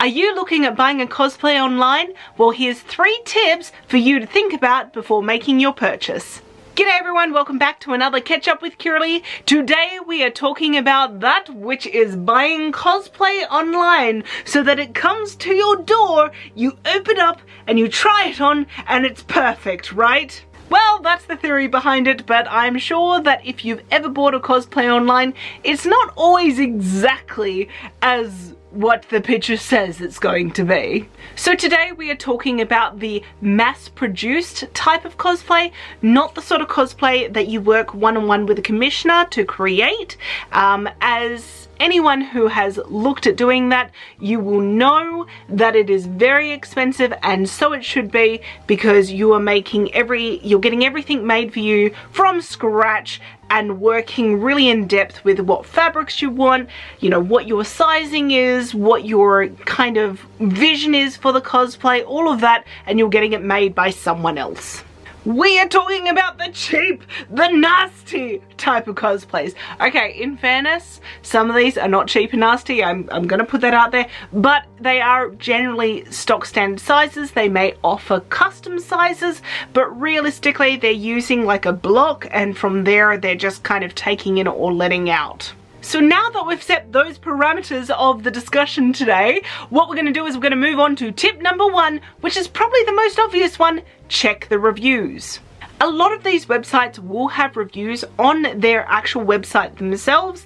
Are you looking at buying a cosplay online? Well, here's 3 tips for you to think about before making your purchase. G'day everyone, welcome back to another Catch Up with Kiralee. Today we are talking about that which is buying cosplay online so that it comes to your door, you open up and you try it on and it's perfect, right? Well, that's the theory behind it, but I'm sure that if you've ever bought a cosplay online, it's not always exactly as what the picture says it's going to be. So today we are talking about the mass-produced type of cosplay, not the sort of cosplay that you work one-on-one with a commissioner to create. As anyone who has looked at doing that, you will know that it is very expensive, and so it should be, because you are you're getting everything made for you from scratch and working really in depth with what fabrics you want, you know, what your sizing is, what your kind of vision is for the cosplay, all of that, and you're getting it made by someone else. We are talking about the cheap, the nasty type of cosplays. Okay, in fairness, some of these are not cheap and nasty, I'm gonna put that out there, but they are generally stock standard sizes. They may offer custom sizes, but realistically they're using like a block, and from there they're just kind of taking in or letting out. So now that we've set those parameters of the discussion today, what we're going to do is we're going to move on to tip number 1, which is probably the most obvious one: check the reviews. A lot of these websites will have reviews on their actual website themselves.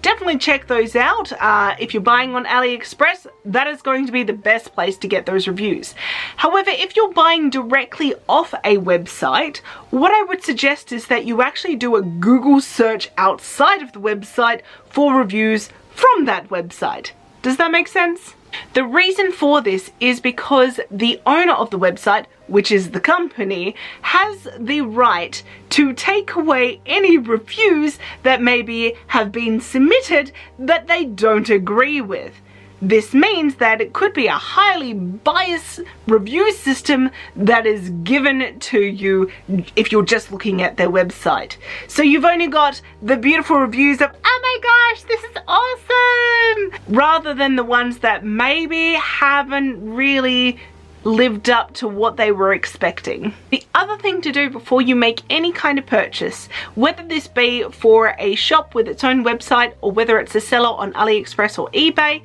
Definitely check those out. If you're buying on AliExpress, that is going to be the best place to get those reviews. However, if you're buying directly off a website, what I would suggest is that you actually do a Google search outside of the website for reviews from that website. Does that make sense? The reason for this is because the owner of the website, which is the company, has the right to take away any reviews that maybe have been submitted that they don't agree with. This means that it could be a highly biased review system that is given to you if you're just looking at their website. So you've only got the beautiful reviews of, oh my gosh, this is awesome, rather than the ones that maybe haven't really lived up to what they were expecting. The other thing to do before you make any kind of purchase, whether this be for a shop with its own website or whether it's a seller on AliExpress or eBay,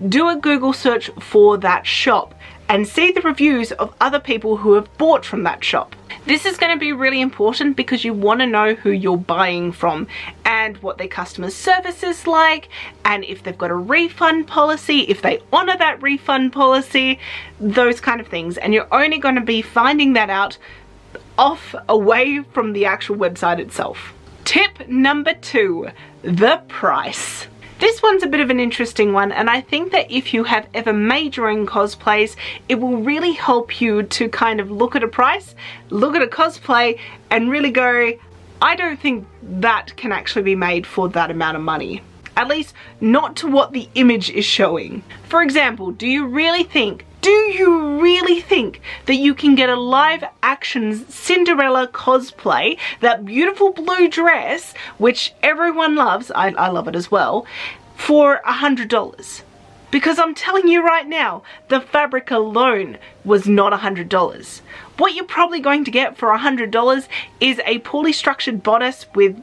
do a Google search for that shop and see the reviews of other people who have bought from that shop. This is going to be really important because you want to know who you're buying from and what their customer service is like, and if they've got a refund policy, if they honor that refund policy, those kind of things. And you're only going to be finding that out away from the actual website itself. Tip number 2, the price. This one's a bit of an interesting one, and I think that if you have ever made your own cosplays, it will really help you to kind of look at a price, look at a cosplay, and really go, I don't think that can actually be made for that amount of money. At least not to what the image is showing. For example, do you really think that you can get a live action Cinderella cosplay, that beautiful blue dress, which everyone loves, I love it as well, for $100? Because I'm telling you right now, the fabric alone was not $100. What you're probably going to get for $100 is a poorly structured bodice with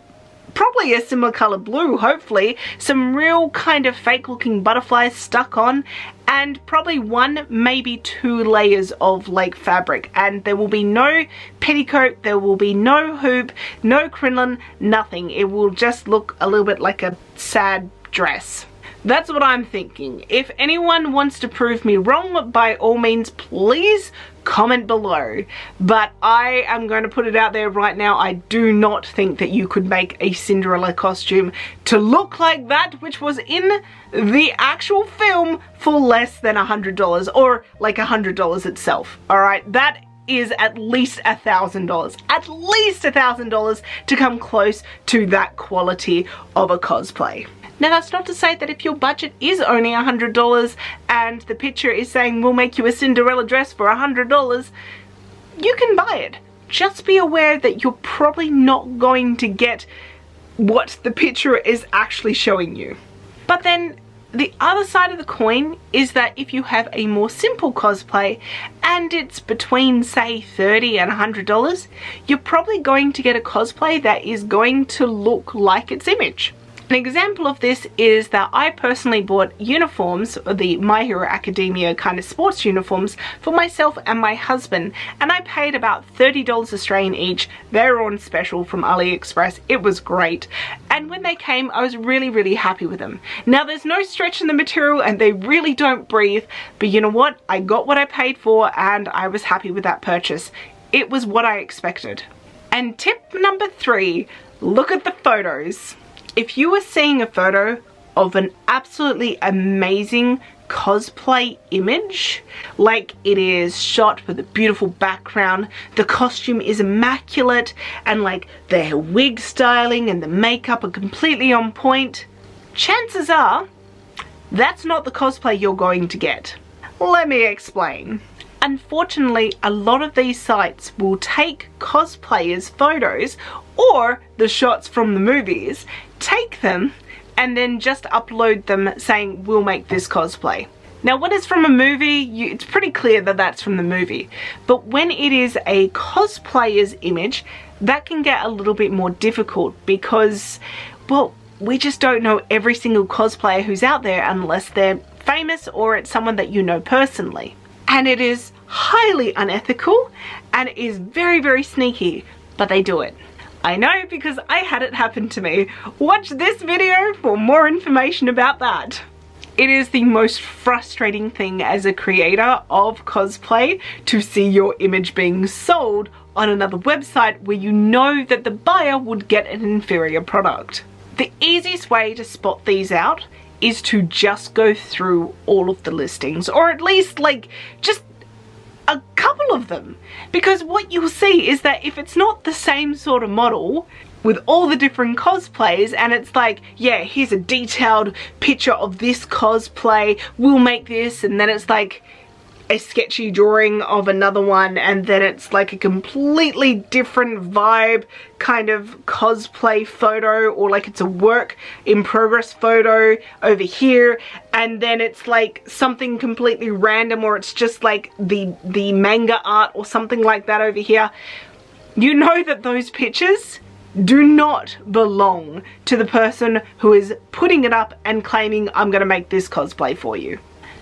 probably a similar color blue, hopefully, some real kind of fake looking butterflies stuck on, and probably 1, maybe 2 layers of like fabric, and there will be no petticoat, there will be no hoop, no crinoline, nothing. It will just look a little bit like a sad dress. That's what I'm thinking. If anyone wants to prove me wrong, by all means, please comment below. But I am going to put it out there right now. I do not think that you could make a Cinderella costume to look like that, which was in the actual film, for less than $100, or like $100 itself. Alright, that is at least $1,000. At least $1,000 to come close to that quality of a cosplay. Now, that's not to say that if your budget is only $100 and the picture is saying we'll make you a Cinderella dress for $100, you can buy it. Just be aware that you're probably not going to get what the picture is actually showing you. But then the other side of the coin is that if you have a more simple cosplay and it's between say $30 and $100, you're probably going to get a cosplay that is going to look like its image. An example of this is that I personally bought uniforms, the My Hero Academia kind of sports uniforms, for myself and my husband, and I paid about $30 Australian each. They were on special from AliExpress. It was great. And when they came, I was really happy with them. Now there's no stretch in the material and they really don't breathe, but you know what? I got what I paid for and I was happy with that purchase. It was what I expected. And tip number 3, look at the photos. If you are seeing a photo of an absolutely amazing cosplay image, like it is shot with a beautiful background, the costume is immaculate, and like the wig styling and the makeup are completely on point, chances are that's not the cosplay you're going to get. Let me explain. Unfortunately, a lot of these sites will take cosplayers' photos or the shots from the movies, take them, and then just upload them saying, we'll make this cosplay. Now when it's from a movie, it's pretty clear that that's from the movie. But when it is a cosplayer's image, that can get a little bit more difficult because, well, we just don't know every single cosplayer who's out there unless they're famous or it's someone that you know personally. And it is highly unethical and it is very sneaky, but they do it. I know because I had it happen to me. Watch this video for more information about that. It is the most frustrating thing as a creator of cosplay to see your image being sold on another website where you know that the buyer would get an inferior product. The easiest way to spot these out is to just go through all of the listings, or at least like just a couple of them, because what you'll see is that if it's not the same sort of model with all the different cosplays and it's like, yeah, here's a detailed picture of this cosplay, we'll make this, and then it's like a sketchy drawing of another one, and then it's like a completely different vibe kind of cosplay photo, or like it's a work in progress photo over here, and then it's like something completely random, or it's just like the manga art or something like that over here. You know that those pictures do not belong to the person who is putting it up and claiming, I'm gonna make this cosplay for you.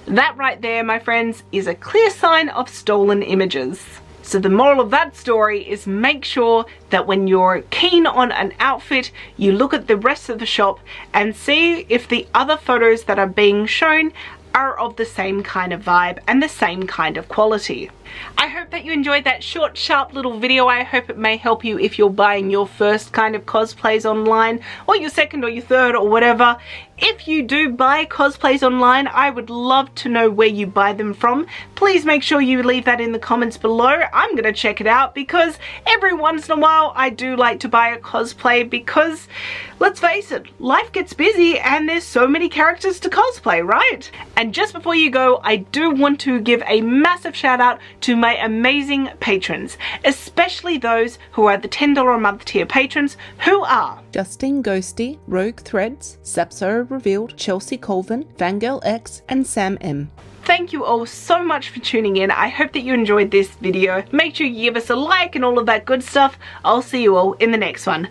That right there, my friends, is a clear sign of stolen images. So the moral of that story is make sure that when you're keen on an outfit, you look at the rest of the shop and see if the other photos that are being shown are of the same kind of vibe and the same kind of quality. I hope that you enjoyed that short, sharp little video. I hope it may help you if you're buying your first kind of cosplays online, or your second or your third or whatever. If you do buy cosplays online, I would love to know where you buy them from. Please make sure you leave that in the comments below. I'm gonna check it out because every once in a while I do like to buy a cosplay because, let's face it, life gets busy and there's so many characters to cosplay, right? And just before you go, I do want to give a massive shout out to my amazing patrons, especially those who are the $10 a month tier patrons, who are Justine Ghosty, Rogue Threads, Sapso Revealed, Chelsea Colvin, Fangirl X, and Sam M. Thank you all so much for tuning in. I hope that you enjoyed this video. Make sure you give us a like and all of that good stuff. I'll see you all in the next one.